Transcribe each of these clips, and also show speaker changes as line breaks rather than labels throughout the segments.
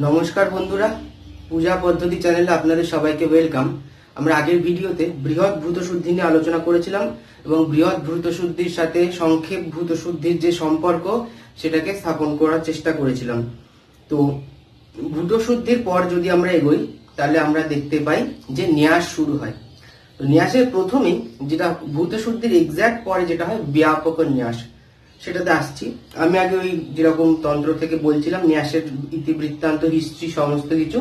নমস্কার বন্ধুরা, পূজা পদ্ধতি চ্যানেলে আপনাদের সবাইকে ওয়েলকাম। আমরা আগের ভিডিওতে বৃহৎ ভূত শুদ্ধি নিয়ে আলোচনা করেছিলাম এবং বৃহৎ ভূত শুদ্ধির সাথে সংক্ষেপ ভূত শুদ্ধির যে সম্পর্ক সেটাকে স্থাপন করার চেষ্টা করেছিলাম। তো ভূত শুদ্ধির পর যদি আমরা এগোই তাহলে আমরা দেখতে পাই যে ন্যাস শুরু হয়। তো ন্যাসের প্রথমেই যেটা ভূত শুদ্ধির এক্সাক্ট পরে যেটা হয় ব্যাপক ন্যাস, সেটাতে আসছি। আমি আগে ওই যেরকম তন্ত্র থেকে বলছিলাম ন্যাসের ইতিবৃত্তান্ত হিস্ট্রি সমস্ত কিছু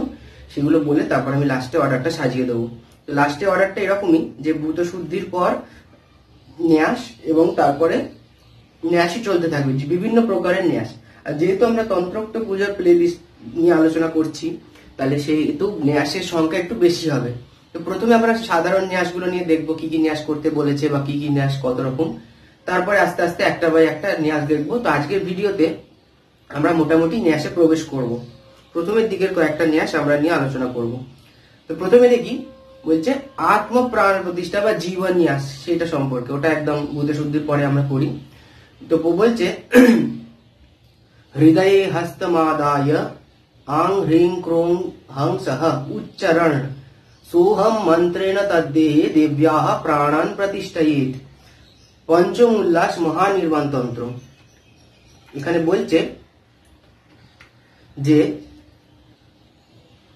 সেগুলো বলে তারপর আমি লাস্টে অর্ডারটা সাজিয়ে দেবো। তো লাস্টে অর্ডারটা এরকমই যে ভূত শুদ্ধির পর ন্যাস এবং তারপরে ন্যাসই চলতে থাকবে, বিভিন্ন প্রকারের ন্যাস। আর যেহেতু আমরা তন্ত্রোক্ত পূজার প্লে লিস্ট নিয়ে আলোচনা করছি তাহলে সেহেতু ন্যাসের সংখ্যা একটু বেশি হবে। তো প্রথমে আমরা সাধারণ ন্যাসগুলো নিয়ে দেখবো কি কি ন্যাস করতে বলেছে বা কি কি ন্যাস কত রকম, তারপরে আস্তে আস্তে একটা বাই একটা ন্যাস দেখবো। তো আজকের ভিডিওতে আমরা মোটামুটি ন্যাসে প্রবেশ করব। প্রথমের দিকের কয়েকটা ন্যাস আমরা নিয়ে আলোচনা করব। তো প্রথমে দেখি বলছে আত্ম প্রাণ প্রতিষ্ঠা বা জীবন ন্যাস, সেটা সম্পর্কে। ওটা একদম ভূত শুদ্ধির পরে আমরা করি। তো বলছে হৃদয়ে হস্তমাদায় আং হ্রিং ক্রোং হংসঃ উচ্চারণ সোহম মন্ত্রেণ তদ্দেহে দেব্যাহ প্রাণান প্রতিষ্ঠয়েত। পঞ্চম উল্লাস মহানির্বাণ তন্ত্র। এখানে বলছে যে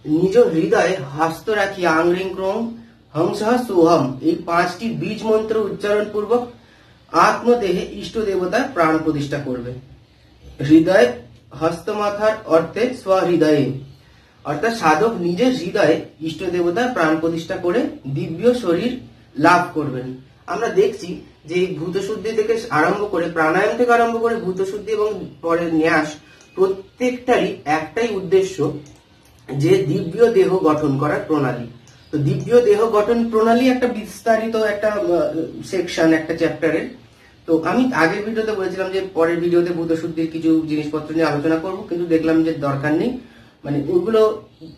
নিজ হৃদয়ে হস্ত রাখি আং হ্রিং ক্রোং হংসঃ সোহম, এই পাঁচটি বীজ মন্ত্র উচ্চারণ পূর্বক আত্মদেহে ইষ্ট দেবতার প্রাণ প্রতিষ্ঠা করবে। হৃদয় হস্তমাথার অর্থে স্বহৃদয়ে, অর্থাৎ সাধক নিজের হৃদয়ে ইষ্ট দেবতার প্রাণ প্রতিষ্ঠা করে দিব্য শরীর লাভ করবেন। আমরা দেখছি যে ভূত শুদ্ধি থেকে আরম্ভ করে প্রাণায়াম থেকে আরম্ভ করে ভূত শুদ্ধি এবং পরে ন্যাস প্রত্যেকটারই একটাই উদ্দেশ্য, যে দিব্য দেহ গঠন করার প্রণালী। তো দিব্য দেহ গঠন প্রণালী একটা বিস্তারিত একটা সেকশন একটা চ্যাপ্টারের। তো আমি আগের ভিডিওতে বলেছিলাম যে পরের ভিডিওতে ভূত শুদ্ধির কিছু জিনিসপত্র নিয়ে আলোচনা করব, কিন্তু দেখলাম যে দরকার নেই, মানে ওগুলো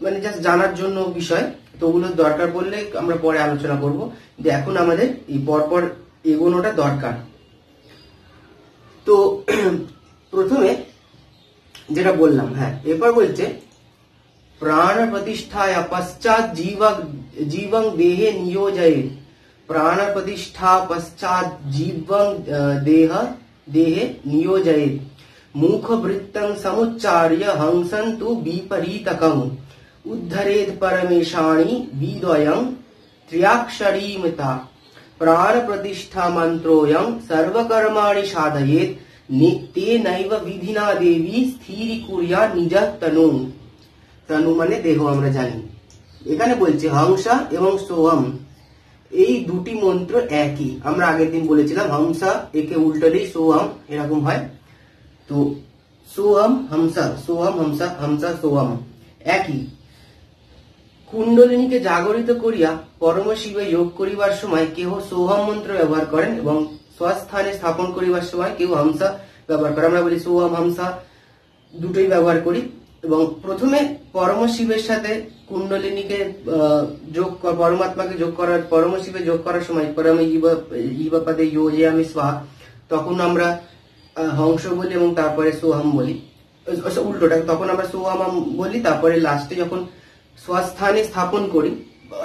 মানে জাস্ট জানার জন্য বিষয়। তো ওগুলো দরকার পড়লে আমরা পরে আলোচনা করব, যে এখন আমাদের এই পরপর এগোনোটা দরকার। তো প্রথমে যেটা বললাম, হ্যাঁ, এরপর বলছে প্রাণ প্রতিষ্ঠায় পশ্চাৎ জীবং দেহে নিয়োজয়ে। प्राण प्रतिष्ठा पश्चात जीवं देहे नियोजयेत्। मुख वृत्तं समुच्चार्य हंसन्तु विपरीतकं। उद्धरेत् परमेशानि विद्वयं त्र्याक्षरीमिता। प्राण प्रतिष्ठा मंत्रोऽयं सर्वकर्माणि साधयेत्। तेनैव विधिना देवी स्थिरीकुर्या निज तनु। तनु মানে দেহ আমরা জানি। এখানে বলছে হংসা এবং সোহম, এই দুটি মন্ত্র একই। আমরা আগের দিন বলেছিলাম হংসা একে উল্টো দিই সোহম এরকম হয়। তো সোহম হংসা, সোহম হংসা, হংসা সোহম একই। কুণ্ডলিনীকে জাগরিত করিয়া পরম শিবে যোগ করিবার সময় কেহ সোহম মন্ত্র ব্যবহার করেন এবং স্বস্থানে স্থাপন করিবার সময় কেউ হংসা ব্যবহার করেন। আমরা বলি সোহম হংসা দুটোই ব্যবহার করি। এবং প্রথমে পরম শিবের সাথে কুণ্ডলিনীকে যোগ, পরমাত্মাকে যোগ করার, পরম শিবে যোগ করার সময় পরমে ইবাপদে যোজে আমি স্বাহা, তখন আমরা হংস বলি এবং তারপরে সোহম বলি। উল্টোটা, তখন আমরা সোহম বলি, তারপরে লাস্টে যখন স্বস্থানে স্থাপন করি।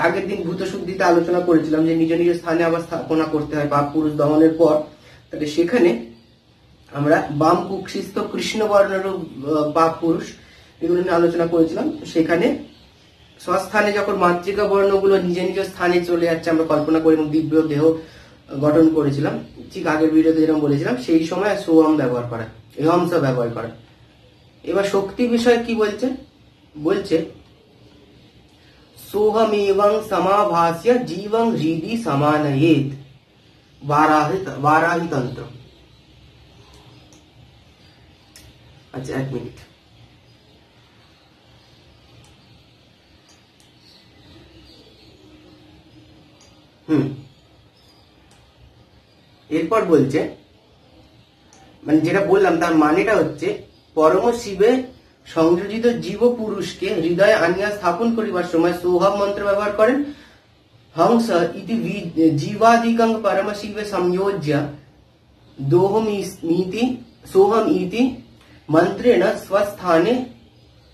আগের দিন ভূত শুদ্ধিতে আলোচনা করেছিলাম যে নিজ নিজ স্থানে আবার স্থাপনা করতে হয় পাপ পুরুষ দমনের পর। তাহলে সেখানে আমরা বাম কুক্ষিস্থ কৃষ্ণ বর্ণের পাপ পুরুষ এগুলো নিয়ে আলোচনা করেছিলাম। সেখানে স্বস্থানে যখন মাতৃকা বর্ণগুলো নিজ নিজ স্থানে চলে যাচ্ছে আমরা কল্পনা করি এবং দিব্য দেহ গঠন করেছিলাম, ঠিক আগের ভিডিওতে যেরকম বলেছিলাম, সেই সময় সোহম ব্যবহার করা, এই হংস ব্যবহার করা। এবার শক্তি বিষয়ে কি বলছে, বলছে সোহমেবং সমাভাস্য জীবং হৃদি সমানয়েত। বারাহি তন্ত্র। আচ্ছা, এক মিনিট। এরপর বলছে, মানে যেটা বললাম তার মানেটা হচ্ছে পরম শিবে সংযোজিত জীব পুরুষকে হৃদয়ে আনিয়া স্থাপন করিবার সময় সোহম মন্ত্র ব্যবহার করেন। হংস ইতি জীবাদিকং পরম শিবে সংযোজ্য সোহম ইতি মন্ত্রেণ স্वस्थाने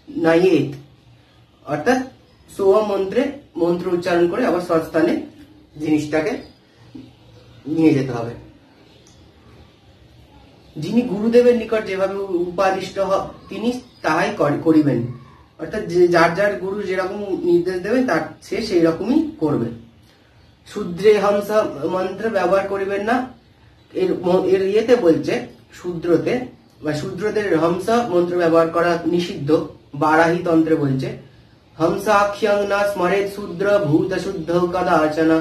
नयेत। অর্থাৎ সোহম মন্ত্র উচ্চারণ করে আবার স্বস্থানে জিনিসটাকে নিয়ে যেতে হবে। যিনি গুরুদেবের নিকট যেভাবে উপাদিষ্ট তিনি তাহাই করিবেন, অর্থাৎ যার যার গুরু যেরকম নির্দেশ দেবে তার সে সেই রকমই করবে। শূদ্রে হংস মন্ত্র ব্যবহার করিবেন না, এর ইয়েতে বলছে শূদ্রতে বা শূদ্রদের হংস মন্ত্র ব্যবহার করা নিষিদ্ধ। বারাহি তন্ত্রে বলছে হংসাখ্যং না স্মরেত শূদ্র ভূত শুদ্ধ কদাচন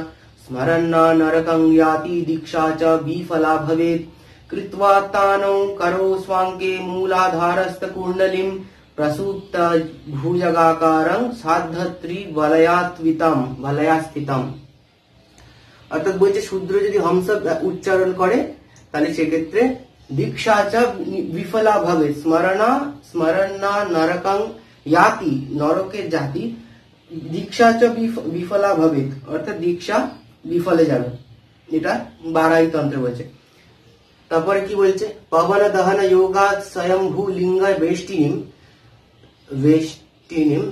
স্মরন্না নরকং ইয়াতি দীক্ষা চ বিফলা ভবেত কৃত্বা তানৌ করো স্বাঙ্কে মূলাধারস্থ কুণ্ডলিম প্রসুপ্ত ভুজগাকারং সাধ্যত্রি বলয়াস্তিতম। অর্থাৎ বলছে শূদ্র যদি হংস উচ্চারণ করে তাহলে সেক্ষেত্রে দীক্ষা চ বিফলা ভাবে স্মরণা নরকং ইয়াতি নরকের জাতি, দীক্ষা চ বিফলা ভাবে অর্থাৎ দীক্ষা বিফলে যাবে, এটা বারাহি তন্ত্র বলছে। তারপরে কি বলছে পবন দহন যোগা স্বয়ংভূ লিঙ্গ বেষ্টিনিম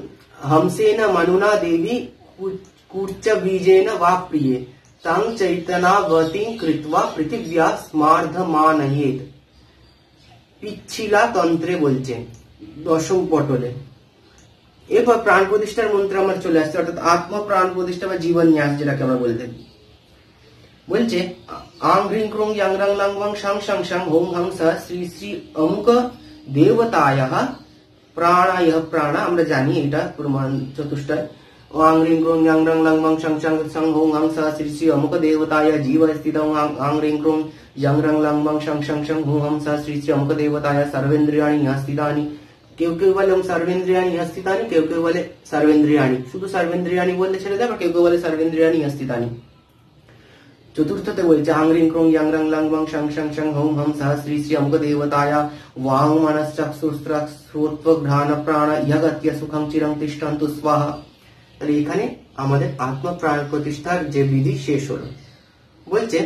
হংসেন মনুনা দেবী কূর্চ বীজেন वा প্রিয়ে তং চৈতনাবতী কৃত্বা পৃথিব্যা স্মার্ধমানয়েত। পিচ্ছিলা তন্ত্রে বলছে দশম পটলে। এরপর প্রাণ প্রতিষ্ঠার মন্ত্র আমার চলে আসছে, অর্থাৎ আত্ম প্রাণ প্রতিষ্ঠা বা জীবন ন্যাস যেটাকে আমরা বলতে বলছে আং হ্রিং ক্রুং ইয়াং রং লং ওয়াং শং শং শং হোং হংস শ্রী শ্রী অমুক দেবতায়াহ প্রাণায় প্রাণ, আমরা জানি এটা প্রমাণ চতুষ্টয়। আং হ্রিং ক্রুং ইয়াং রং লং ওয়াং শং শং শং হোং হংস শ্রী শ্রী অমুক দেবতায় জীব স্থিতং আং হ্রিং ক্রুং ইয়াং রং লং ওয়াং শং শং শং হোং হংস শ্রী শ্রী অমুক দেবতায় সর্বেন্দ্রিয়াণি স্থিতানি। কেউ কেউ বলে সর্বেন্দ্রিয়াণি স্থিতানি, কেউ কেউ বলে সর্বেন্দ্রিয়াণি, শুধু সর্বেন্দ্রিয়াণি বললে ছেড়ে দেয়, কেউ কেউ বলে সর্বেন্দ্রিয়াণি স্থিতানি। চতুর্থতে বলছে আং হ্রিং ক্রুং ইয়াং রং লং ওয়াং শং শং শং হোং হংস শ্রী শ্রী অমুক দেবতায় ওয়াং মনশ্চক্ষুস্ত্রঘ্রাণ প্রাণ ইহগত্য সুখং চিরং তিষ্ঠন্তু স্বাহা। তাহলে এখানে আমাদের আত্ম প্রাণ প্রতিষ্ঠার যে বিধি শেষ হলো। বলছে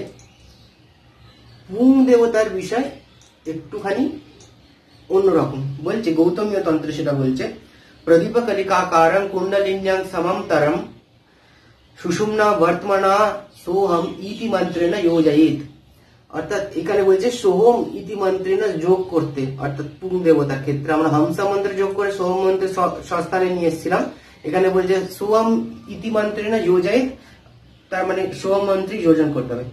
পুং দেবতার বিষয় একটুখানি অন্যরকম, বলছে গৌতমীয় তন্ত্র সেটা বলছে প্রদীপ কলিকাকারং কুণ্ডলিন্যাং সমমতরম সুষুম্না বর্তমানা সোহম ইতি মন্ত্রেণ যোজয়েত। অর্থাৎ এখানে বলছে সোহম ইতি মন্ত্রেণ যোগ করতে, অর্থাৎ পুং দেবতার ক্ষেত্রে আমরা হংস মন্ত্র যোগ করে সোহম মন্ত্র সস্থানে নিয়ে এসেছিলাম, এখানে বলছে সোহম ইতি মন্ত্রেণ যোজয়েত, তার মানে সোহম মন্ত্রী যোজন করতে হবে।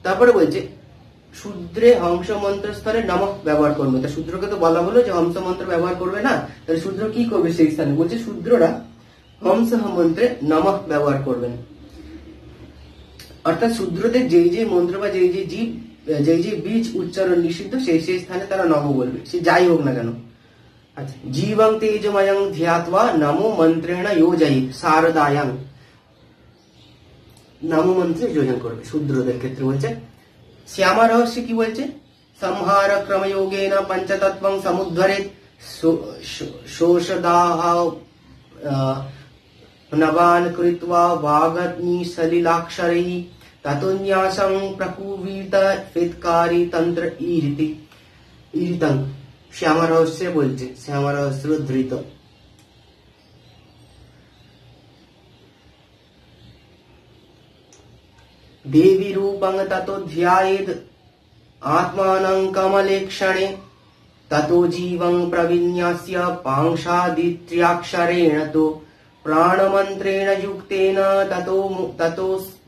তারপরে বলছে শূদ্রে হংস মন্ত্র স্তরে নমঃ ব্যবহার করবে। তা শূদ্রকে তো বলা হলো যে হংস মন্ত্র ব্যবহার করবে না, তাহলে শূদ্র কি করবে সেই স্থানে? বলছে শূদ্ররা হংস মন্ত্রে নমঃ ব্যবহার করবেন। অর্থাৎ শূদ্রদের যেই যে মন্ত্র বা যেই যে বীজ উচ্চারণ নিষিদ্ধ সেই স্থানে তারা নম বলবে, সে যাই হোক না কেন। আচ্ছা, জীবং তেজময়ং ধ্যাত্বা নমো মন্ত্রেণ যোজয়েত শারদায়াং, নমো মন্ত্রে যোজন করবে শূদ্রদের ক্ষেত্রে। বলছে শ্যামা রহস্য কি বলছে সংহার ক্রমযোগেন পঞ্চতত্ত্বং সমুদ্ধরেত শোষদাহ নবান কৃত্বা বাগগ্নি সলিলাক্ষরৈ ততোন্যাসং প্রকুবীত ফিৎকারি তন্ত্র ঈরিতং। শ্যামা রহস্যে বলছে, শ্যামা রহস্য ধৃত। देवी रूपं ततो ध्यायेद आत्मानं कमलेक्षणे ततो जीवं प्रविन्यस्य पांशादित्र्याक्षरेण तो प्राणमन्त्रेण युक्तेन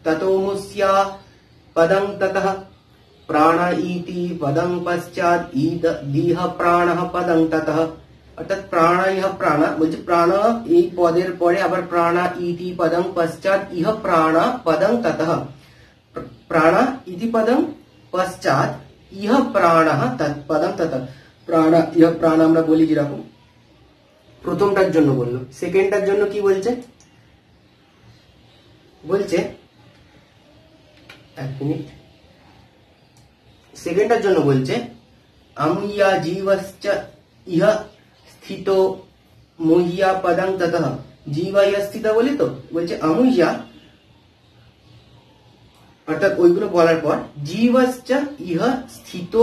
ततो मुस्या पदं ततः प्राण इति पदं पश्चात् दीह प्राणः पदं ततः। অর্থাৎ প্রাণ ইহ প্রাণ বলছে প্রাণ এই পদের পরে আবার প্রাণ ইতি পদং পশ্চাৎ ইহ প্রাণ পদং ততঃ, প্রাণ ইতি পদং পশ্চাৎ ইহ প্রাণ পদং ততঃ। প্রাণ ইহ প্রাণ আমরা বলি যেরকম, প্রথমটার জন্য বললো। সেকেন্ডটার জন্য কি বলছে? বলছে এক মিনিট, সেকেন্ডটার জন্য বলছে আমুয়া জীবশ্চ ইহ স্থিত মুহ্যা পদং ততঃ। জীবা ইহ স্থিত বলি তো, বলছে আমুহ্যা, অর্থাৎ ওইগুলো বলার পর জীবশ্চ ইহ স্থিত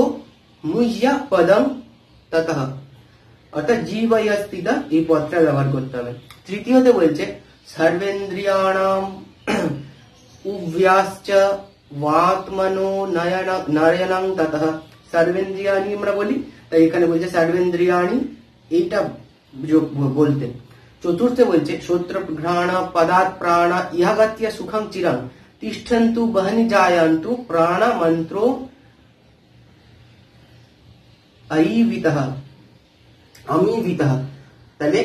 মুহ্যা পদং ততঃ, অর্থাৎ জীবয়স্থিতা এই পদটা ব্যবহার করতে হবে। তৃতীয়তে বলছে সর্বেন্দ্রিয়াণাম উভ্যাশ্চ ওয়াত্মনো নয়নং ততঃ। সর্বেন্দ্রিয়াণি আমরা বলি, তাই এখানে বলছে সর্বেন্দ্রিয়াণি এইটা বলতে। চতুর্থে বলছে শ্রোত্র ঘ্রাণ পদাৎ প্রাণ ইহাগত্য সুখং চিরং তিষ্ঠন্তু বহনি জায়ন্তু প্রাণ মন্ত্রো অঈবিতঃ অমীবিতঃ। তাহলে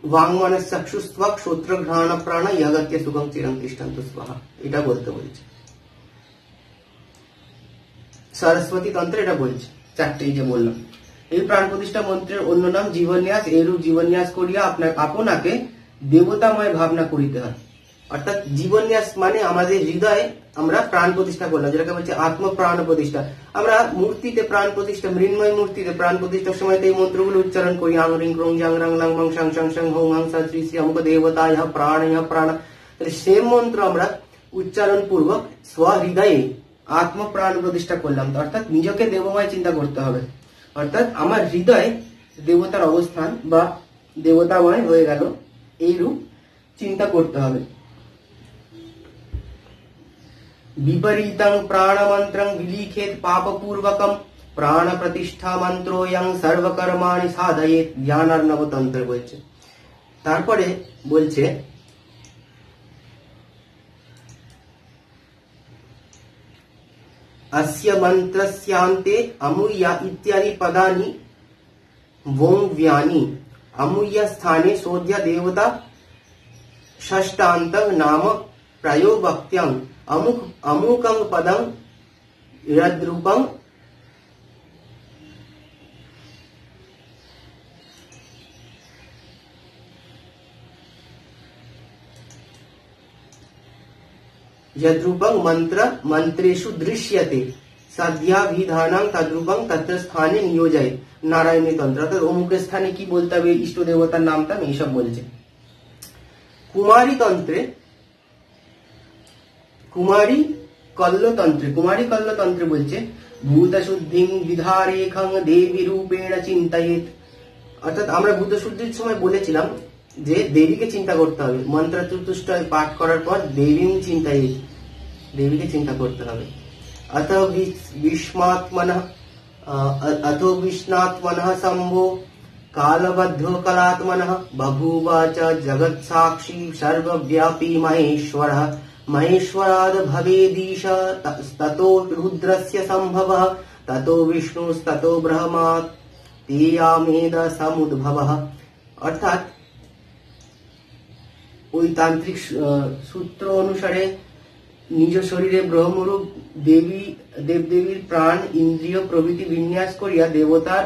वांगमनस चक्षुस्त्वक श्रोत्र घ्राण प्राण यगत्य सुखम चिरं तिष्ठन्तु स्वाहा, এটা বলতে বলছে। সরস্বতী তন্ত্র এটা বলছে, চারটেই যে বললাম। এই প্রাণ প্রতিষ্ঠা মন্ত্রের অন্য নাম জীবন্যাস। এরূপ জীবন্যাস করিয়া আপনাকে দেবতাময় ভাবনা করিতে হয়। অর্থাৎ জীবন্যাস মানে আমাদের হৃদয়ে আমরা প্রাণ প্রতিষ্ঠা করলাম, যেটাকে বলছে আত্ম প্রাণ প্রতিষ্ঠা। আমরা মূর্তিতে প্রাণ প্রতিষ্ঠা, মৃন্ময় মূর্তিতে প্রাণ প্রতিষ্ঠার সময় এই মন্ত্রগুলো উচ্চারণ করি, আং রিং ক্রং জাং রাং লাং মং সাং সাং সাং হং হাং সা শ্রী শ্রী অমুক দেবতা ইহা প্রাণ ইহা প্রাণ। তাহলে সেম মন্ত্র আমরা উচ্চারণ পূর্বক স্বহৃদয়ে আত্ম প্রাণ প্রতিষ্ঠা করলাম। অর্থাৎ নিজকে দেবময় চিন্তা করতে হবে। অর্থাৎ আমার হৃদয়ে দেবতার অবস্থান বা দেবতাময় হয়ে গেল, এইরূপ চিন্তা করতে হবে। विपरीतं प्राणमन्त्रं विलिखेत पापपूर्वकं प्राण प्रतिष्ठा मंत्रोयं सर्वकर्माणि साधयेत ज्ञानार्णव तंत्र বলছে। তারপরে বলছে अस्य मन्त्रस्यान्ते अमूया इत्यादि पदानि वोंव्यानि अमूय स्थाने सोध्य देवता षष्टान्त नाम प्रयोक्त्यं अमुकं पदं यद्रूपं यद्रूपं मंत्रेषु दृश्यते सद्याभिधानं तद्रूपं तत्र स्थाने नियोजय नारायणी तंत्र। तो अमुक स्थाने की बोलते हुए इष्ट देवतार नामटा এই সব বলছে। कुमारी तंत्रे कुमारी कल्लतंत्रे বলছে ভূত শুদ্ধিং বিধারেখং দেবী রূপেণ চিন্তয়েত। অর্থাৎ আমরা ভূত শুদ্ধির সময় বলেছিলাম যে দেবীকে চিন্তা করতে হবে। মন্ত্র চতুষ্টয় পাঠ করার পর দেবীকে চিন্তা করতে হবে। अथो विष्णात्मनः शंभो कालबद्धो कलात्मनः बभूवाच जगत् साक्षी सर्वव्यापी महेश्वरः महेश्वराद भवेदीश ततो रुद्रस्य संभवः ततो विष्णुस्ततो ब्रह्मात् तेयामेद समुद्भवः। अर्थात ওই তান্ত্রিক সূত্র অনুসারে নিজ শরীরে ব্রহ্মরূপ দেবদেবীর প্রাণ ইন্দ্রিয় প্রভৃতি বিন্যাস করিয়া দেবতার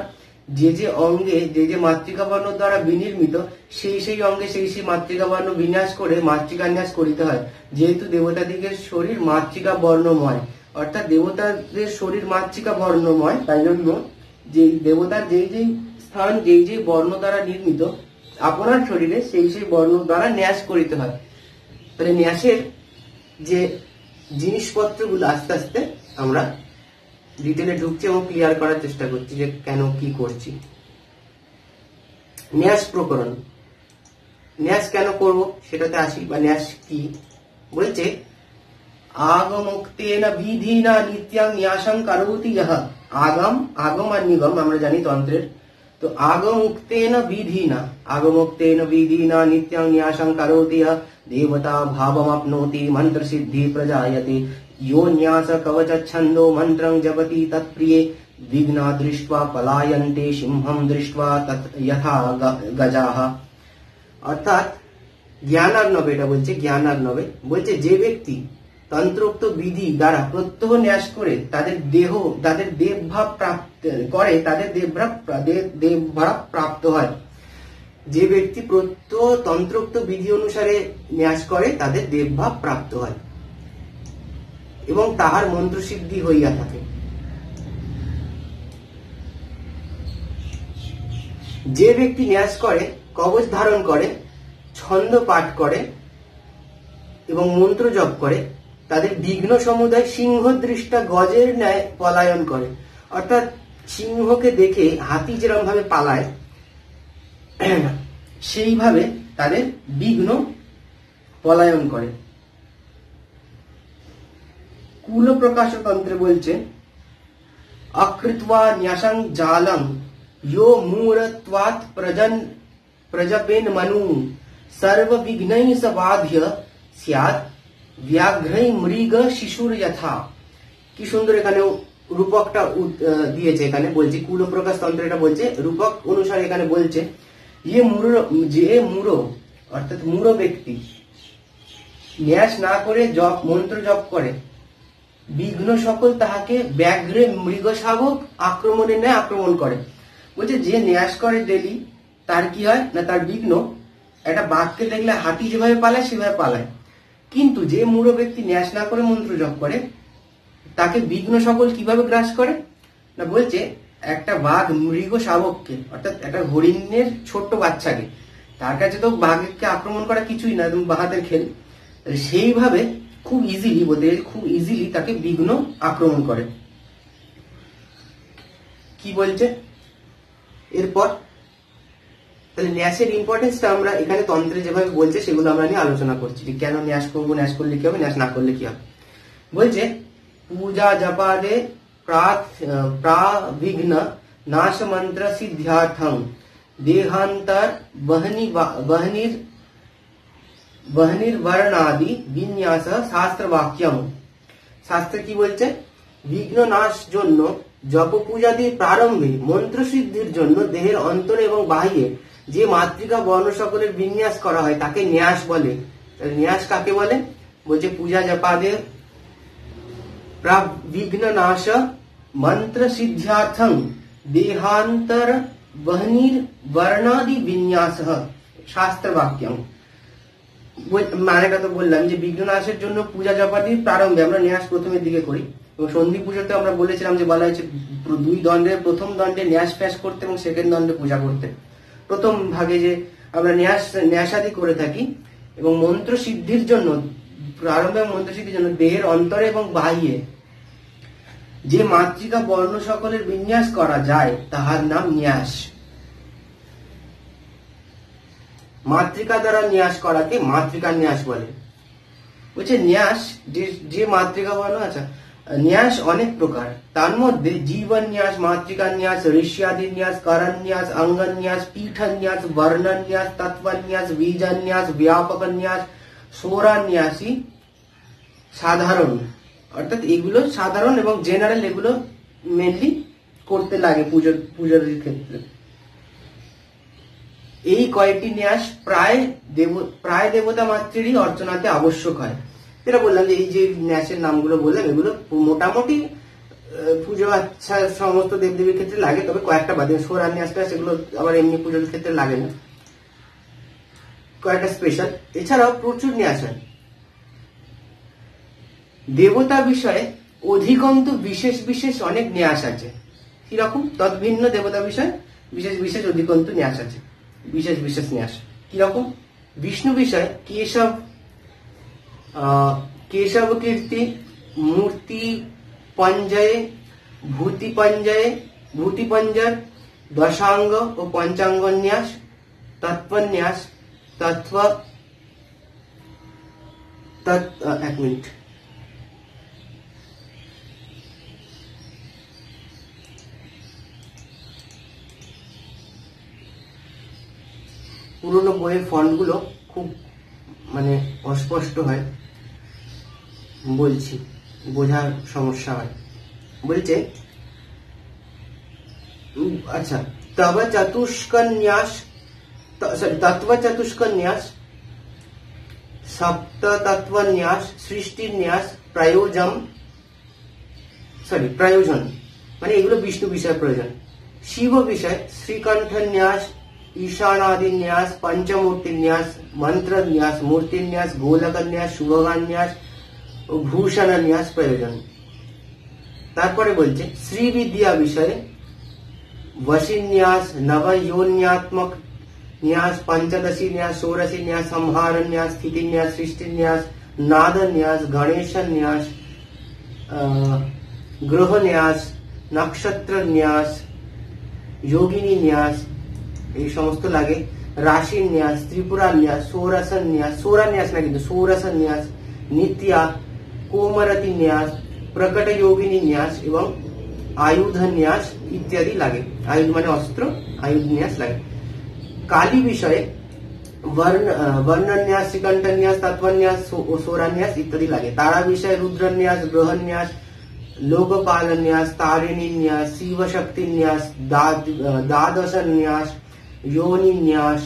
যে যে অঙ্গে যে মাতৃকা বর্ণ দ্বারা বিনির্মিত সেই অঙ্গে সেই মাতৃকা বর্ণ বিন্যাস করে মাতৃকান্যাস করিতে হয়। যেহেতু দেবতাদিগের শরীর মাতৃকা বর্ণময়, অর্থাৎ দেবতাদের শরীর মাতৃকা বর্ণময়, তাই জন্য যে দেবতার যেই স্থান যেই বর্ণ দ্বারা নির্মিত আপনার শরীরে সেই বর্ণ দ্বারা ন্যাস করিতে হয়। তাহলে ন্যাসের যে জিনিসপত্রগুলো আস্তে আস্তে আমরা ডিটেলে ঢুকছি এবং ক্লিয়ার করার চেষ্টা করছি যে কেন কি করছি। ন্যাস প্রকরণ, ন্যাস কেন করব সেটাতে আসি। বা ন্যাস কি বলছে, আগমুক্তেন বিধিনা নিত্যং ন্যাসং করোতি ইহ। আগম আর নিগম আমরা জানি তন্ত্রের। তো আগমুক্তেন বিধিনা নিত্যং ন্যাসং করোতি ইহ देवता भावमप्नोति मंत्र सिद्धि प्रजायते यो न्यास कवच छंदो मंत्रं जपति तत्प्रिये विघ्ना दृष्ट्वा पलायन्ते सिंहं दृष्ट्वा तत् यथा गजाः। অর্থাৎ জ্ঞানার্ণব, এটা বলছে জ্ঞানার্ণবে বলছে যে ব্যক্তি তন্ত্রোক্ত বিধি দ্বারা প্রত্যহ ন্যাস করে তাদের দেবভাব প্রাপ্ত করে, তাদের দেবভাব প্রাপ্ত হয়। যে ব্যক্তি প্রত্যহ তন্ত্রোক্ত বিধি অনুসারে ন্যাস করে তাদের দেবভাব প্রাপ্ত হয় এবং তাহার মন্ত্র সিদ্ধি হইয়া থাকে। যে ব্যক্তি ন্যাস করে, কবচ ধারণ করে, ছন্দ পাঠ করে এবং মন্ত্র জপ করে তাদের বিঘ্ন সমুদায় সিংহদৃষ্টা গজের ন্যায় পলায়ন করে। অর্থাৎ সিংহকে দেখে হাতি যেরকম ভাবে পালায় সেইভাবে তাদের বিঘ্ন পলায়ন করে। কুল প্রকাশ তন্ত্রে বলছে অকৃত্বা ন্যাসং জালং यो मूঢ়ত্বাৎ প্রজপেন মনু সর্ব বিঘ্নৈ সবাধ্য স্যাৎ ব্যাঘ্রৈ মৃগ শিশুর যথা। কি সুন্দর এখানে রূপকটা দিয়েছে। এখানে বলছে কুল প্রকাশ তন্ত্র এটা বলছে, রূপক অনুসারে এখানে বলছে যে মূঢ় অর্থাৎ মূঢ় ব্যক্তি ন্যাস না করে জপ মন্ত্র জপ করে, বিঘ্ন সকল তাহাকে ব্যাঘ্রে মৃগ শাবক আক্রমণে ন্যায় আক্রমণ করে। বলছে যে ন্যাস করে ডেলি তার কি হয় না, তার বিঘ্ন একটা বাঘকে দেখলে হাতি যেভাবে পালায় সেভাবে পালায়। কিন্তু যে মূঢ় ব্যক্তি ন্যাস না করে মন্ত্র জপ করে তাকে বিঘ্ন সকল কিভাবে গ্রাস করে না, বলছে একটা বাঘ মৃগ শাবককে অর্থাৎ একটা হরিণের ছোট্ট বাচ্চাকে, তার কাছে তো বাঘকে আক্রমণ করা কিছুই না, একদম বাহাতের খেল, সেইভাবে খুব ইজিলি বলতে খুব ইজিলি তাকে বিঘ্ন আক্রমণ করে। কি বলছে এরপর, তাহলে ন্যাসের ইম্পর্টেন্সটা আমরা এখানে তন্ত্রে যেভাবে বলছে সেগুলো আমরা নিয়ে আলোচনা করছি, যে কেন ন্যাস করবো, ন্যাস করলে কি হবে, ন্যাস না করলে কি হবে। বলছে পূজা জপাদে প্রাবিঘ্ন নাশ মন্ত্র সিদ্ধ্যার্থং দেহান্তর বহনির বর্ণাদি বিন্যাস শাস্ত্র বাক্যম। শাস্ত্র কি বলছে, বিঘ্ন নাশ জন্য জপ পূজাদির প্রারম্ভে মন্ত্র সিদ্ধির জন্য দেহের অন্তরে এবং বাহ্যে যে মাতৃকা বর্ণ সকলের বিন্যাস করা হয় তাকে ন্যাস বলে। ন্যাস কাকে বলে, বলছে পূজা জপাদে বিঘ্ন নাশ মন্ত্র সিদ্ধ্যার্থং দেহান্তর বহনির বর্ণাদি বিন্যাস শাস্ত্র বাক্যম। মানেটা তো বললাম যে বিঘ্ন নাশের জন্য পূজা জপাদির প্রারম্ভে আমরা ন্যাস প্রথমের দিকে করি, এবং সন্ধি পুজোতে আমরা বলেছিলাম যে বলা হয়েছে দুই দণ্ডের প্রথম দণ্ডে ন্যাস ফ্যাস করতে এবং সেকেন্ড দণ্ডে পূজা করতে। প্রথম ভাগে যে আমরা ন্যাসাদি করে থাকি এবং মন্ত্র সিদ্ধির জন্য প্রারম্ভে মন্ত্র সিদ্ধির জন্য দেহের অন্তরে এবং বাহ্যে যে মাতৃকা বর্ণ সকলের বিন্যাস করা যায় তাহার নাম ন্যাস। মাতৃকা দ্বারা ন্যাস করাকে মাতৃকা ন্যাস বলে। বলছে ন্যাস যে মাতৃকা বর্ণ, আচ্ছা ন্যাস অনেক প্রকার, তার মধ্যে জীবন ন্যাস, মাতৃকা ন্যাস, ঋষ্যাদি ন্যাস, করন্যাস, অঙ্গন্যাস, পীঠন্যাস, বর্ণন্যাস, তত্ত্বন্যাস, বীজন্যাস, ব্যাপক ন্যাস, সৌরান্যাসী সাধারণ, অর্থাৎ এগুলো সাধারণ এবং জেনারেল, এগুলো মেনলি করতে লাগে পুজোর ক্ষেত্রে। এই কয়েকটি ন্যাস প্রায় দেবতা মাতৃরই অর্চনাতে আবশ্যক হয়। যেটা বললাম যে এই যে ন্যাসের নামগুলো বললাম এগুলো মোটামুটি পুজো আচ্ছা সমস্ত দেবদেবীর ক্ষেত্রে লাগে, তবে কয়েকটা বাদে সোরান ন্যাসটা সেগুলো আবার এমনি পুজোর ক্ষেত্রে লাগে না, কয়েকটা স্পেশাল। এছাড়াও প্রচুর ন্যাস হয়। দেবতা বিষয়ে অধিকন্তু বিশেষ বিশেষ অনেক ন্যাস আছে। কিরকম, তদ্ভিন্ন দেবতা বিষয়ে বিশেষ বিশেষ অধিকন্তু ন্যাস আছে, বিশেষ বিশেষ ন্যাস। কিরকম, বিষ্ণু বিষয়ে কেশব কীর্তি, মূর্তি পঞ্জয়ে, ভূতি পঞ্জর, দশাঙ্গ ও পঞ্চাঙ্গ ন্যাস, তৎপন্যাস, এক মিনিট, পুরোনো বইয়ের ফন্টগুলো খুব মানে অস্পষ্ট হয়, বলছি বোঝার সমস্যা হয়। বলছে আচ্ছা তত্ত্ব চতুষ্কন্যাস, সপ্ত তত্ত্বন্যাস, সৃষ্টির ন্যাস, প্রয়োজন মানে এগুলো বিষ্ণু বিষয় প্রয়োজন। শিব বিষয় শ্রীকণ্ঠ ন্যাস, ঈশানাদি ন্যাস, পঞ্চমূর্তি ন্যাস, মন্ত্র ন্যাস, মূর্তি ন্যাস, গোলক ন্যাস, শুভগান্যাস ও ভূষণ ন্যাস প্রয়োজন। তারপরে বলছে শ্রীবিদ্যা বিষয়ে वशिन्यास, नवयोन्यात्मक न्यास, पंचदशी न्यास, षोडशी न्यास, संहार न्यास, स्थिति न्यास, सृष्टि न्यास, नाद न्यास, गणेश न्यास, ग्रह न्यास, नक्षत्र न्यास, योगिनी न्यास, এই সমস্ত লাগে। রাশি ন্যাস, ত্রিপুরা ন্যাস, সৌরাসন ন্যাস, সৌরা ন্যাস না কিন্তু সৌরাসন ন্যাস, নিত্যা, কোমরতি ন্যাস, প্রকট যোগিনী ন্যাস এবং আয়ুধ ন্যাস ইত্যাদি লাগে। আয়ুধ মানে অস্ত্র, আয়ুধ ন্যাস লাগে। কালী বিষয়ে वर्णन्यास, श्रीकंठन्यास, तत्वन्यास, सोरान्यास इत्यादि লাগে। तारा विषय रुद्रन्यास, ग्रहन्यास, लोकपालन्यास, तारिणीन्यास, शिव शक्तिन्यास, द्वादशन्यास, योनिन्यास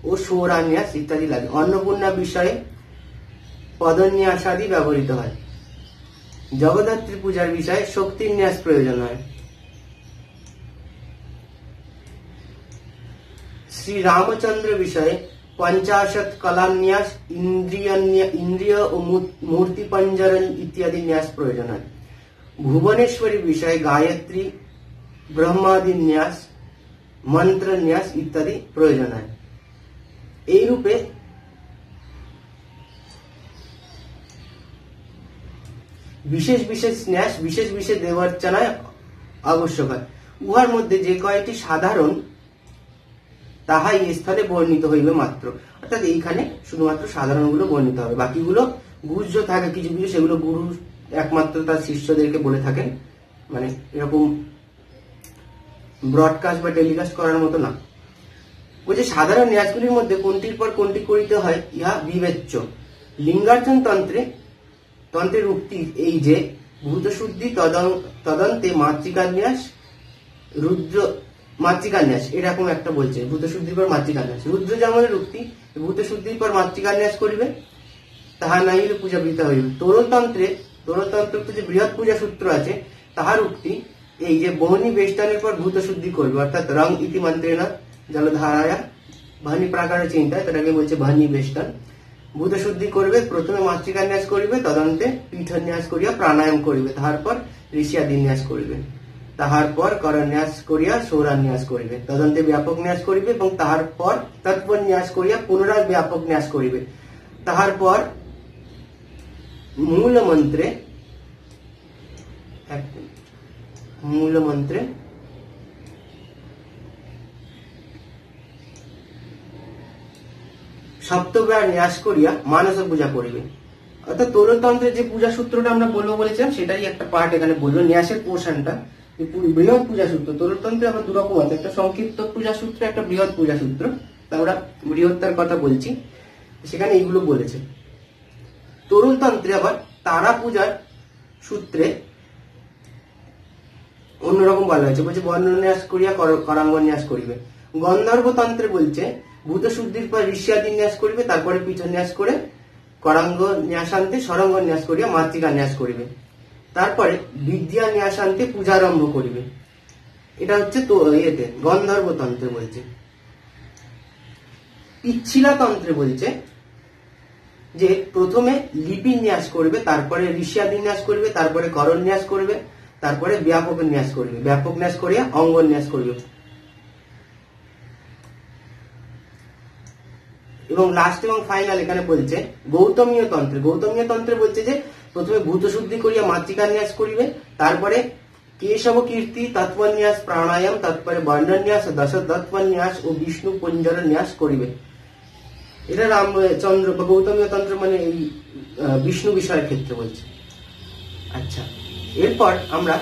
ও সোরান্যাস ইত্যাদি লাগে। অন্নপূর্ণা বিষয়ে পদন্যাস আদি ব্যবহৃত হয়। জগদ্ধাত্রী পূজার বিষয়ে শক্তিন্যাস প্রয়োজন হয়। শ্রী রামচন্দ্র বিষয়ে 50 কলান্যাস, ইন্দ্রিয় ও মূর্তি পঞ্জরণ ইত্যাদি ন্যাস প্রয়োজন হয়। ভুবনেশ্বরী বিষয়ে গায়ত্রী, ব্রহ্মাদি ন্যাস, মন্ত্র ন্যাস ইত্যাদি প্রয়োজন হয়। এই রূপে বিশেষ বিশেষ ন্যাস বিশেষ বিশেষ দেবার্চনায় আবশ্যক হয়। উহার মধ্যে যে কয়টি সাধারণ তাহা এই স্থলে বর্ণিত হইবে মাত্র। অর্থাৎ এইখানে শুধুমাত্র সাধারণ গুলো বর্ণিত হবে, বাকিগুলো গুহ্য থাকে কিছু কিছু, সেগুলো গুরু একমাত্র তার শিষ্যদেরকে বলে থাকেন। মানে এরকম ব্রডকাস্ট বা টেলিকাস্ট করার মতো না। বলছে সাধারণ ন্যাসগুলির মধ্যে কোনটির পর কোনটি করিতে হয় ইহা বিবেচ্য। লিঙ্গার্চন তন্ত্রের উক্তি এই যে ভূতশুদ্ধি তদন্তে মাতৃকান্যাস, রুদ্র মাতৃকান্যাস এরকম একটা বলছে। ভূতশুদ্ধির পর মাতৃকান্যাস, রুদ্র জামনের উক্তি ভূতশুদ্ধির পর মাতৃকান্যাস করিবে, তাহা না হইলে পূজা বৃথা হইবে। তরলতন্ত্রে যে বৃহৎ পূজা সূত্র আছে তাহার উক্তি এই যে বহনি বেষ্টনের পর ভূতশুদ্ধি করবে, অর্থাৎ রং ইতি মন্ত্রেণ জলধারায়া বহনি প্রাকারে চিন্তায়, তাটাকে বলছে বহনি বেষ্টন। ভূতশুদ্ধি করবে, প্রথমে মাতৃকান্যাস করিবে, তদন্তে পীঠন্যাস করিয়া প্রাণায়াম করিবে, তাহার পর ঋষিয়াদিন্যাস করিবে, তাহার পর করন্যাস করিয়া সৌরান্যাস করিবে, তদন্তে ব্যাপক ন্যাস করিবে এবং তাহার পর তৎপন্যাস করিয়া পুনরায় ব্যাপক ন্যাস করিবে। তাহার পর মূল মন্ত্রে সপ্তবার ন্যাস করিয়া মানস পূজা করিবে। অর্থাৎ তরলতন্ত্রের যে পূজা সূত্রটা আমরা বলবো বলেছিলাম সেটাই একটা পার্ট এখানে বললো, ন্যাসের পোর্শনটা। বৃহৎ পূজা সূত্র, তরলতন্ত্রে আবার দুরকম আছে, একটা সংক্ষিপ্ত পূজা সূত্র, একটা বৃহৎ পূজা সূত্র। আমরা বৃহত্তার কথা বলছি, সেখানে এইগুলো বলেছে। তরলতন্ত্রে আবার তারা পূজার সূত্রে অন্যরকম বলা হয়েছে, বলছে বর্ণন্যাস করিয়া করাঙ্গন্যাস করিবে। গন্ধর্ব তন্ত্রে বলছে ভূত শুদ্ধির পর ঋষ্যাদি ন্যাস করিবে, তারপরে পীঠন্যাস করে করাঙ্গ ন্যাসান্তে সরঙ্গ ন্যাস করিয়া মাতৃকা ন্যাস করিবে, তারপরে বিদ্যা ন্যাসান্তে পূজারম্ভ করিবে। এটা হচ্ছে তো ইয়েতে গন্ধর্ব তন্ত্রে বলছে। পিচ্ছিলা তন্ত্রে বলছে যে প্রথমে লিপি ন্যাস করবে, তারপরে ঋষ্যাদি ন্যাস করবে, তারপরে করণ ন্যাস করবে, তারপরে ব্যাপক ন্যাস করবে, ব্যাপক ন্যাস করিয়া অঙ্গ ন্যাস করবে। এবং লাস্ট এবং ফাইনাল এখানে বলছে গৌতমীয় তন্ত্রে। গৌতমীয় তন্ত্রে বলছে যে প্রথমে ভূত শুদ্ধি করিয়া মাতৃকা ন্যাস করিবে, তারপরে কেশব কীর্তি তৎপন্যাস প্রাণায়াম, তারপরে বর্ণন্যাস, দশ তৎপন্যাস ও বিষ্ণু পঞ্জর ন্যাস করিবে। এটা রামচন্দ্র বা গৌতমীয় তন্ত্র মানে এই বিষ্ণু বিষয়ের ক্ষেত্রে বলছে। আচ্ছা, এরপর আমরা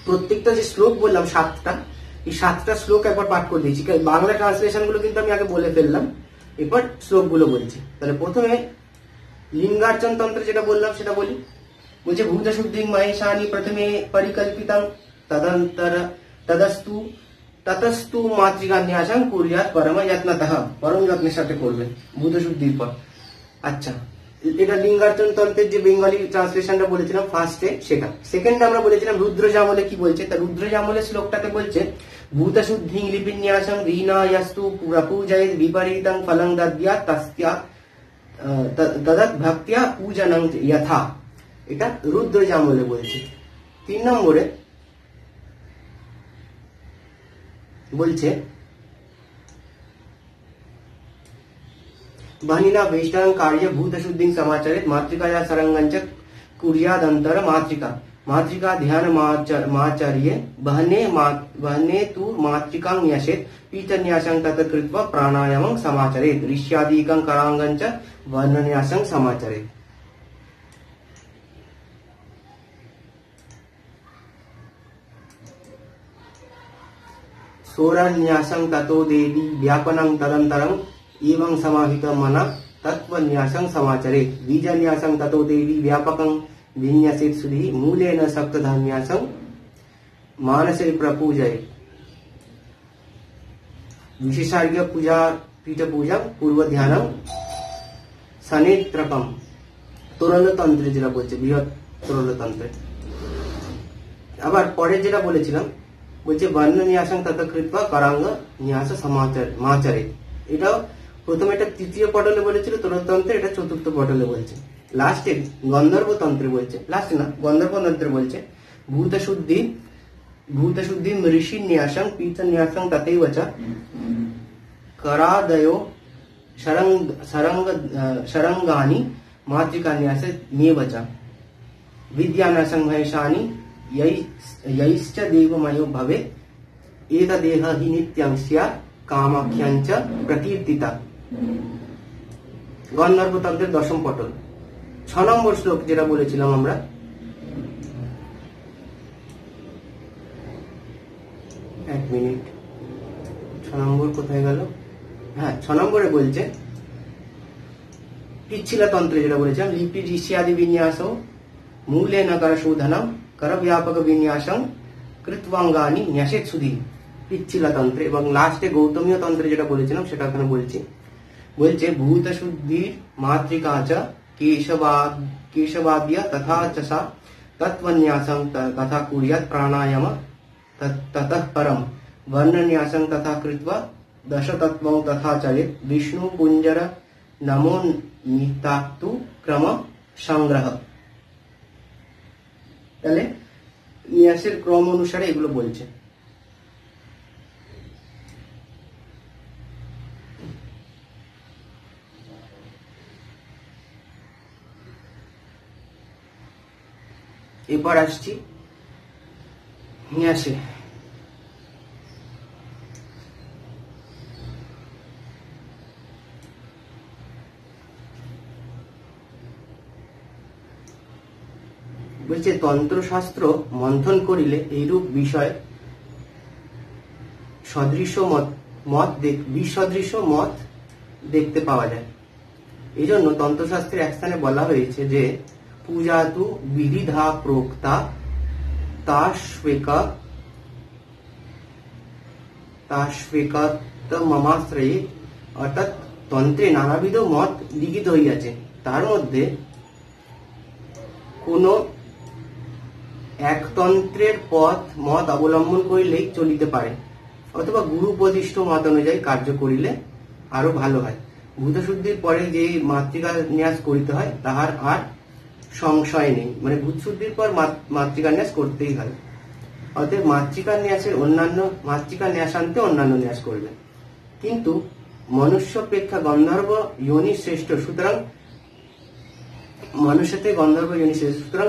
প্রত্যেকটা যে শ্লোক বললাম 7টা, এই 7টা শ্লোক একবার পাঠ করে দিয়েছি। বাংলা ট্রান্সলেশন গুলো কিন্তু আমি আগে বলে ফেললাম, এরপর শ্লোক গুলো বলছি। তাহলে প্রথমে লিঙ্গার্চন তন্ত্র যেটা বললাম সেটা বলি। বলছে ভূত শুদ্ধি মহেশানি প্রথমে পরিকল্পিতম ততস্তু মাতৃকা ন্যাসং কুর্যাৎ পরম যত্নতঃ, পরম যত্নের সাথে করবে ভূত শুদ্ধির পর। আচ্ছা, এটা লিঙ্গার্চন তন্ত্রের যে বেঙ্গলি ট্রান্সলেশনটা বলেছিলাম ফার্স্টে সেটা। সেকেন্ড আমরা বলেছিলাম রুদ্রজামলে কি বলছে। তা রুদ্রজামলের শ্লোকটাতে বলছে ভূত শুদ্ধি লিপিন্যাসং রীনায়াস্তু প্রপূজয়েৎ বিপরীতং ফলং দদ্যাৎ তস্যা তদৎ ভক্ত্যা পূজনং যথা। এটা রুদ্রজামলে বলছে। 3 নম্বরে বলছে बहनिना वेष्टां कार्य भूत शुद्धि समाचारित मातृकाया सरंगंच कुर्यादंतर मातृका। मातृका ध्यान माचार्ये बहने तु मातृकां न्यसेत् पीतन्यासं तत् कृत्वा प्राणायामं समाचरेत् ऋष्यादिकं करांगं च वर्णन्यासं समाचरेत्। सोरन्यासं ततो देवी व्यापनं तदन्तरं एवं समाहितं मनः तत्त्वन्यासं समाचरेत् बीजन्यासं ततो देवी व्यापकं विन्यसेत् सुधि मूलेन सप्तधान्यासं मानसे प्रपूजयेत् विशेषार्घ्य पूजा पीठ पूजा पूर्व ध्यानम सनेत्रकम তরল তন্ত্রে যেটা বলছে বৃহৎ তরল তন্ত্রে। আবার পরে যেটা বলেছিলাম বলছে বর্ণ ন্যাসং তথা কৃত্বা করাঙ্গ ন্যাস সমাচারে, এটাও প্রথমে এটা তৃতীয় পটলে বলেছিল তরল তন্ত্রে, এটা চতুর্থ পটলে বলছে। লাস্টে গন্ধর্ব তন্ত্রে বলছে, লাস্টে না গন্ধর্ব তন্ত্রে বলছে ভূত শুদ্ধি ঋষি ন্যাসং পীত ন্যাসং তথৈব চ करादयो शरंगानि मातृकान्यास नियवच विद्यान्यासं महेशानि यैश्च देवमयो भवे एतदेह हि नित्यं स्यात् कामाख्यं च प्रकीर्तिता। गंधर्व तंत्रेर दशम पटल 6 নম্বর শ্লোক যেটা বলেছিলাম আমরা, এক মিনিট 6 নম্বর কোথায় গেল, হ্যাঁ 6 নম্বরে বলছে পিচ্ছিলা তন্ত্রে যেটা বলেছিলাম লিপি ঋষ্যাদি বিন্যাস মূলে নকর শোধনম কর ব্যাপক বিন্যাসং কৃত্বাঙ্গানি ন্যাসেৎ সুধি পিচ্ছিলা তন্ত্রে। এবং লাস্টে গৌতমীয় তন্ত্রে যেটা বলেছিলাম সেটা এখানে বলছে ভূত শুদ্ধির মাতৃকা চ কেশবাদ্য তথা চ সা তত্ত্বন্যাসং তথা কুর্যাৎ প্রাণায়াম ততঃ পরম वर्णन्यासं तथा कृत्वा दशतत्त्वं तथा चरेत् विष्णु पुंजर नमो निताक्तु क्रम संग्रह। তাহলে ন্যাসের ক্রম অনুসারে এগুলো বলছে। এরপর আসছি ন্যাসে। বলছে তন্ত্রশাস্ত্র মন্থন করিলে এইরূপ বিষয় বিসদৃশ মত দেখতে পাওয়া যায়। এই জন্য তন্ত্রশাস্ত্রের এক স্থানে বলা হয়েছে যে পূজা তু বিবিধা প্রোক্তা তাস্বেকত মমাশ্রয়ে, অর্থাৎ তন্ত্রে নানাবিধ মত লিখিত হইয়াছে, তার মধ্যে কোন এক তন্ত্রের মত অবলম্বন করিলেই চলিতে পারে, অথবা গুরু উপদিষ্ট মত অনুযায়ী কার্য করিলে আরো ভালো হয়। ভূতশুদ্ধির পরে যে মাতৃকা ন্যাস করিতে হয় তাহার আর সংশয় নেই, মানে ভূতশুদ্ধির পর মাতৃকা ন্যাস করতেই হয়। অতএব মাতৃকা ন্যাসান্তে অন্যান্য ন্যাস করবে। কিন্তু মনুষ্য অপেক্ষা গন্ধর্ব যোনি শ্রেষ্ঠ, সুতরাং মানুষের গন্ধর্ব যোনি শ্রেষ্ঠ, সুতরাং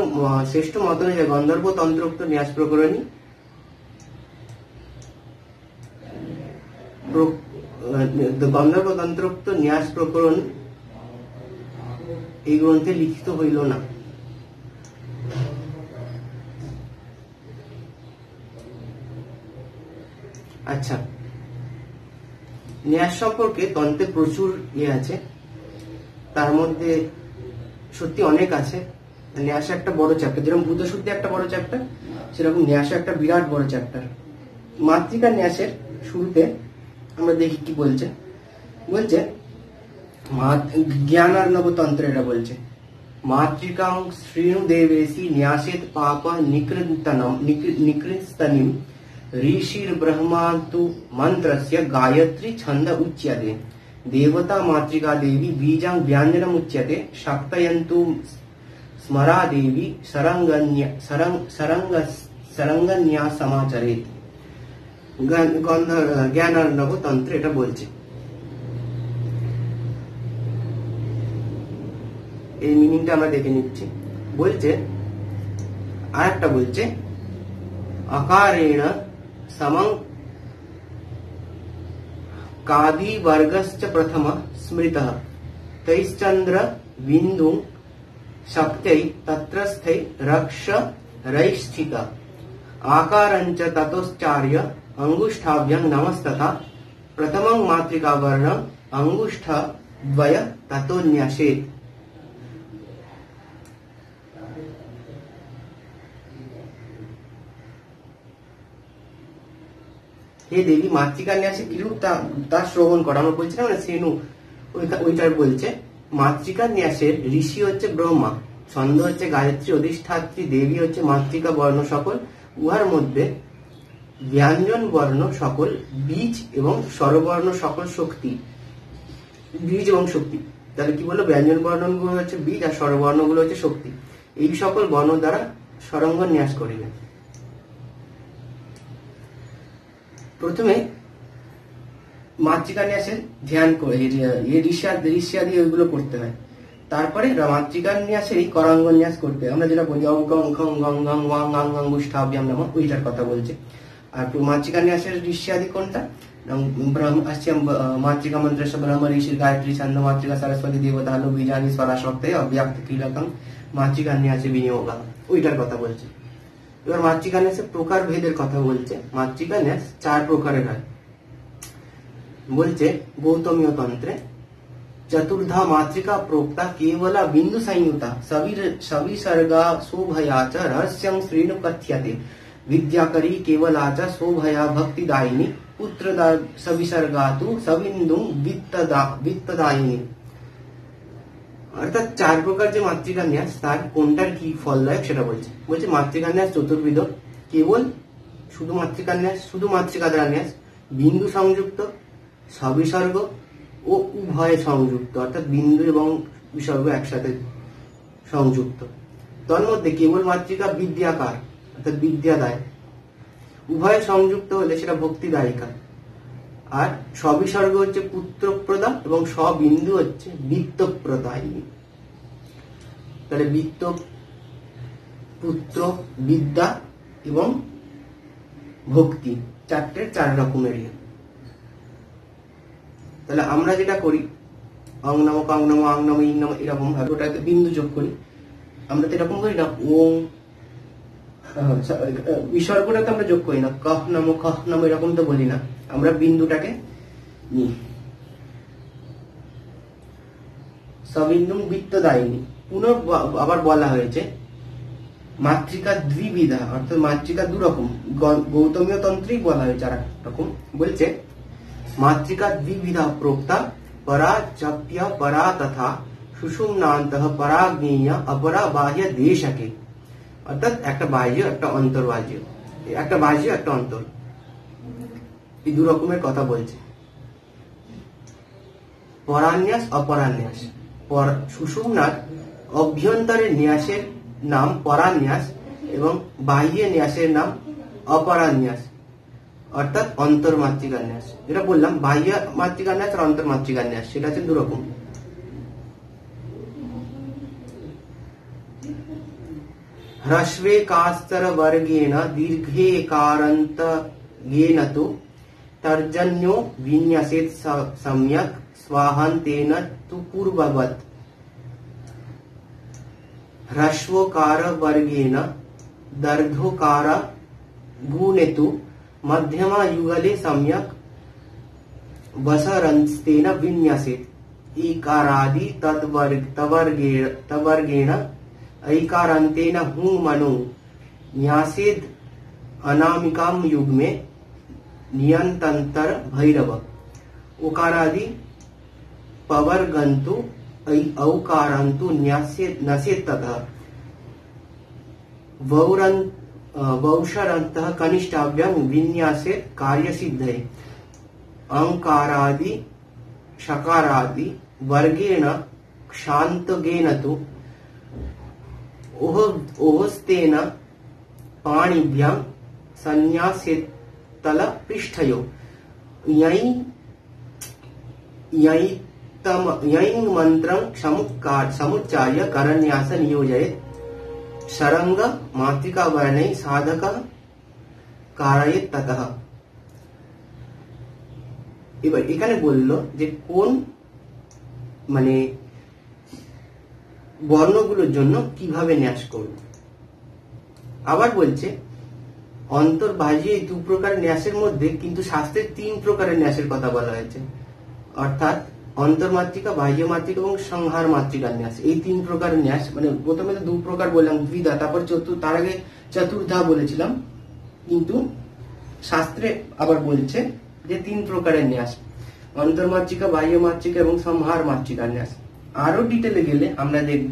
শ্রেষ্ঠ মত অনুযায়ী গন্ধর্ব তন্ত্রোক্ত ন্যাস প্রকরণী গন্ধর্ব তন্ত্রোক্ত ন্যাস প্রকরণ এই গ্রন্থে লিখিত হইল না। আচ্ছা, ন্যাস সম্পর্কে তন্ত্রে প্রচুর আছে, তার মধ্যে সত্যি অনেক আছে। ন্যাস একটা বড় চ্যাপ্টার, যেরকম ভূতশুদ্ধি একটা বড় চ্যাপ্টার, সেরকম ন্যাস একটা বিরাট বড় চ্যাপ্টার। মাতৃকা ন্যাসের শুরুতে আমরা দেখি কি বলছে, জ্ঞানার্ণব তন্ত্র এটা বলছে মাতৃকাং শ্রীণু দেবেশি ন্যাসেত পাপ নিকৃস্তনিম ঋষির ব্রহ্মান্তু মন্ত্রস্য গায়ত্রী ছন্দ উচ্যতে देवता मातृका देवी बीजं व्यंजनम उच्यते शक्तयन्तु स्मरा देवी सरंगन्या समाचरेत। জ্ঞানার্ণব তন্ত্র এটা বলছে। এই মিনিংটা আমরা দেখে নিচ্ছি। বলছে আর একটা বলছে अकारेण समं कादि वर्गश्च प्रथम स्मृतः तैश्चंद्र बिंदु शक्त्यै तत्रस्थै रक्ष रैश्चित आकारञ्च ततोच्चार्य अंगुष्ठाभ्यं नमस्तथा प्रथमं मात्रिका वर्ण अंगुष्ठ द्वय ततोन्यसेत्। हे देवी मातृका न्याসে কিরূপ তা শ্রবণ করা। আমরা বলছিলাম না শ্রেণু ওইটার বলছে মাতৃকা ন্যাসের ঋষি হচ্ছে ব্রহ্মা, ছন্দ হচ্ছে গায়ত্রী, অধিষ্ঠাত্রী দেবী হচ্ছে মাতৃকা বর্ণ সকল, উহার মধ্যে ব্যঞ্জন বর্ণ সকল বীজ এবং স্বরবর্ণ সকল শক্তি, বীজ এবং শক্তি। তাহলে কি বললো, ব্যঞ্জন বর্ণগুলো হচ্ছে বীজ আর স্বরবর্ণগুলো হচ্ছে শক্তি। এই সকল বর্ণ দ্বারা স্বরঙ্গ ন্যাস করিবে। প্রথমে মাতৃকা ন্যাসের ধ্যান করে ঋষ্যাদি ওইগুলো করতে হয়, তারপরে মাতৃকা ন্যাসেরই করাঙ্গ ন্যাস করতে হয়। আমরা যেটা বলি গং খং গং গং ওয়াং আং অঙ্গুষ্ঠাভ্যাম নমঃ, ওইটার কথা বলছে। আর মাতৃকা ন্যাসের ঋষ্যাদি কোনটা, मातृका मंत्र ब्रह्म ऋषि गायत्री छंद मातृका सरस्वती देवतानु बीजानि स्वराशक्ते अव्याक्त क्रीडकम मातृका न्यासे विनियोग, ওইটার কথা বলছে। এবার মাতৃকা ন্যাসের প্রকার ভেদের কথা বলছে। মাতৃকা ন্যাস 4 প্রকারের হয় বলছে। গৌতমীয় তন্ত্রে चतुर्धा मातृका प्रोक्ता केवला बिंदु संयुता सविसर्गा शोभया च रहस्यं श्रेणु कथ्यते विद्याकरी केवला च शोभया भक्तिदायिनी पुत्र सविसर्गा तु सबिंदु वित्तदायिनी। অর্থাৎ 4 প্রকার যে মাতৃকা ন্যাস তার কোনটার কি ফলদায়ক সেটা বলছে। বলছে মাতৃকা ন্যাস চতুর্বিধ, কেবল শুধু মাতৃকা ন্যাস, শুধু মাতৃকা দ্বারা ন্যাস, বিন্দু সংযুক্ত, সবিসর্গ ও উভয় সংযুক্ত, অর্থাৎ বিন্দু এবং বিসর্গ একসাথে সংযুক্ত। তন্মধ্যে কেবল মাতৃকা বিদ্যাকার অর্থাৎ বিদ্যাদায়, উভয় সংযুক্ত হলে সেটা ভক্তিদায়িকা। আর সবিসর্গ হচ্ছে পুত্রপ্রদা এবং সবিন্দু হচ্ছে বিত্তপ্রদায়িনী। তাহলে বিত্ত, পুত্র, বিদ্যা এবং ভক্তি 4 রকমের। তাহলে আমরা যেটা করি অং নম কং নম আং নম ইং নম এরকম ভাবে ওটাতে বিন্দু যোগ করি, আমরা তো এরকম করি না। ওং বিসর্গটাতে আমরা যোগ করি না, কহ নম খহ নম এরকম তো বলি না, আমরা বিন্দুটাকে নিই। সবিন্দু বিত্তদায়িনী পুনঃ আবার বলা হয়েছে মাতৃকা দ্বিবিধা, অর্থাৎ মাতৃকা 2 রকম। গৌতমীয় তন্ত্রেই বলা হয়েছে আর রকম। বলছে मातृका द्विविधा प्रोक्ता परा चप्य परा तथा सुषुम्नान्तः पराग्नेय अपरा बाह्य देशके, অর্থাৎ একটা বাহ্য একটা অন্তর্বাহ্য, একটা বাহ্য একটা অন্তর, এই 2 রকমের কথা বলছে। পরান্যাস অপরান্যাস, সুষুম্নার অভ্যন্তরের ন্যাসের নাম পরান্যাস এবং বাহ্য ন্যাসের নাম অপরান্যাস, অর্থাৎ অন্তর্মাতৃকা ন্যাস। যেটা বললাম বাহ্য মাতৃকা ন্যাস আর অন্তর্মাতৃকা ন্যাস, সেটা হচ্ছে 2 রকম। ह्रस्वे कास्तर वर्गेण दीर्घे कारान्त गेन तु तर्जन्यो विन्यसेत् सम्यक् स्वाहान्तेन तु पूर्ववत्। ह्रस्वकार वर्गेण दर्घोकार गुणे तु मध्यमा युगले सम्यक् वसरन्तेन विन्यसेत्। ईकारादि तवर्गेण ऐकारान्तेन हुं मनो न्यासेद् अनामिकां युग्मे नियंतन्तर भैरव। उकारादि पवर्गन्तु औकारान्तु नसेत् ततः वौषरन्तः कनिष्ठाभ्यां विन्यासेत् कार्यसिद्धये। अंकारादि शकारादि वर्गेण क्षान्तगेन तु ओहस्तेन पाणिभ्यां संन्यासेत्तल पृष्ठयो। यं मंत्रं समुच्चार्य करन्यास नियोजयेत्। সারঙ্গ মাতৃকা বর্ণে সাধক কারায়েত ততঃ। এবার এখানে বললো যে কোন মানে বর্ণগুলোর জন্য কিভাবে ন্যাস করব। আবার বলছে অন্তর্বাহ্য এই দু প্রকার ন্যাসের মধ্যে কিন্তু শাস্ত্রের তিন প্রকারের ন্যাসের কথা বলা হয়েছে, অর্থাৎ অন্তর্মাতৃকা, বাহ্য মাতৃকা এবং সংহার মাতৃকার ন্যাস। এই তিন প্রকারের ন্যাস, মানে প্রথমে তো দু প্রকার বললাম, দ্বিধা, তারপর তার আগে চতুর্ধা বলেছিলাম, কিন্তু শাস্ত্রে আবার বলছে যে তিন প্রকারের ন্যাস, অন্তর্মাতৃকা, বাহ্য মাতৃকা এবং সংহার মাতৃকার ন্যাস। আরো ডিটেলে গেলে আমরা দেখব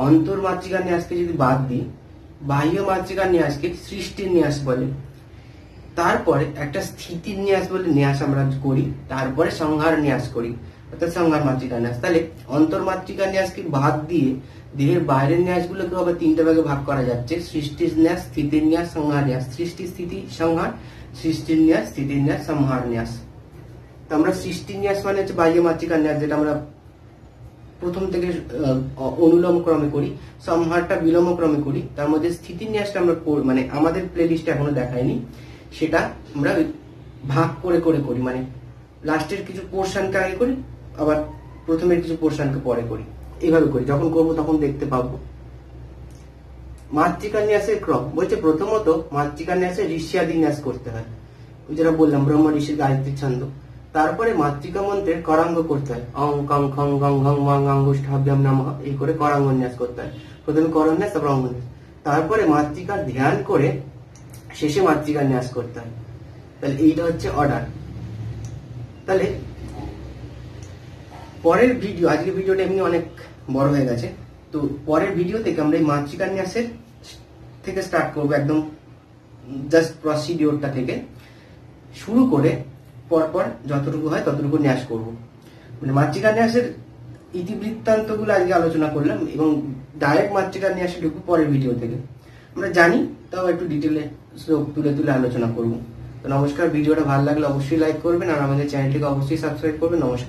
অন্তর্মাতৃকার ন্যাসকে যদি বাদ দিই, বাহ্য মাতৃকার ন্যাসকে সৃষ্টির ন্যাস বলে, তারপরে একটা স্থিতির ন্যাস বলে ন্যাস আমরা করি, তারপরে সংহার ন্যাস করি, অর্থাৎ সংহার মাতৃকার ন্যাস। তাহলে অন্তর্মাতৃকার ন্যাসকে বাদ দিয়ে দেহের বাইরের ন্যাসগুলোকে আবার তিনটা ভাগে ভাগ করা যাচ্ছে, সৃষ্টির ন্যাস, স্থিতির ন্যাস, সংহার ন্যাস। সৃষ্টি, স্থিতি, সংহার, সৃষ্টির ন্যাস, স্থিতির ন্যাস, সংহার ন্যাস। তো আমরা সৃষ্টির ন্যাস মানে হচ্ছে বাহ্য মাতৃকার ন্যাস, যেটা আমরা প্রথম থেকে অনুলম ক্রমে করি, সংহারটা বিলম ক্রমে করি। তার মধ্যে স্থিতির ন্যাসটা আমরা মানে আমাদের প্লে লিস্টে এখনো দেখায়নি, সেটা আমরা ভাগ করে করে করি, মানে লাস্টের কিছু পোর্শনকে আগে করি, আবার প্রথমের কিছু পোর্শনকে পরে করি, এইভাবে করি। যখন করবো তখন দেখতে পাবো। মাতৃকার ন্যাসের ক্রম বলছে প্রথমত মাতৃকার ন্যাসে ঋষ্যাদি ন্যাস করতে হয়, যেটা বললাম ব্রহ্ম ঋষির গায়ত্রী ছন্দ। তারপরে মাতৃকা মন্ত্রের করাঙ্গ করতে হয়, অং কং খং গং ঘং ওয়াং আঙ্গুষ্ঠাভ্যাম নমঃ, এই করে করাঙ্গ ন্যাস করতে হয়। প্রথমে করণ ন্যাস, তারপর অঙ্গ ন্যাস, তারপরে মাতৃকার ধ্যান করে শেষে মাতৃকার ন্যাস করতে হয়। তাহলে এইটা হচ্ছে অর্ডার। তাহলে পরের ভিডিও, আজকের ভিডিওটা এমনি অনেক বড় হয়ে গেছে, তো পরের ভিডিও থেকে আমরা এই মাতৃকার ন্যাসের থেকে স্টার্ট করবো, একদম জাস্ট প্রসিডিওরটা থেকে শুরু করে পরপর যতটুকু হয় ততটুকু ন্যাস করব। মানে মাতৃকার ন্যাসের ইতিবৃত্তান্তগুলো আজকে আলোচনা করলাম, এবং ডাইরেক্ট মাতৃকার ন্যাসে ঢুকবো পরের ভিডিও থেকে। আমরা জানি, তাও একটু ডিটেলে তুলে তুলে আলোচনা করবো। তো নমস্কার, ভিডিওটা ভালো লাগলে অবশ্যই লাইক করবেন, আর আমাদের চ্যানেলটিকে অবশ্যই সাবস্ক্রাইব করবেন। নমস্কার।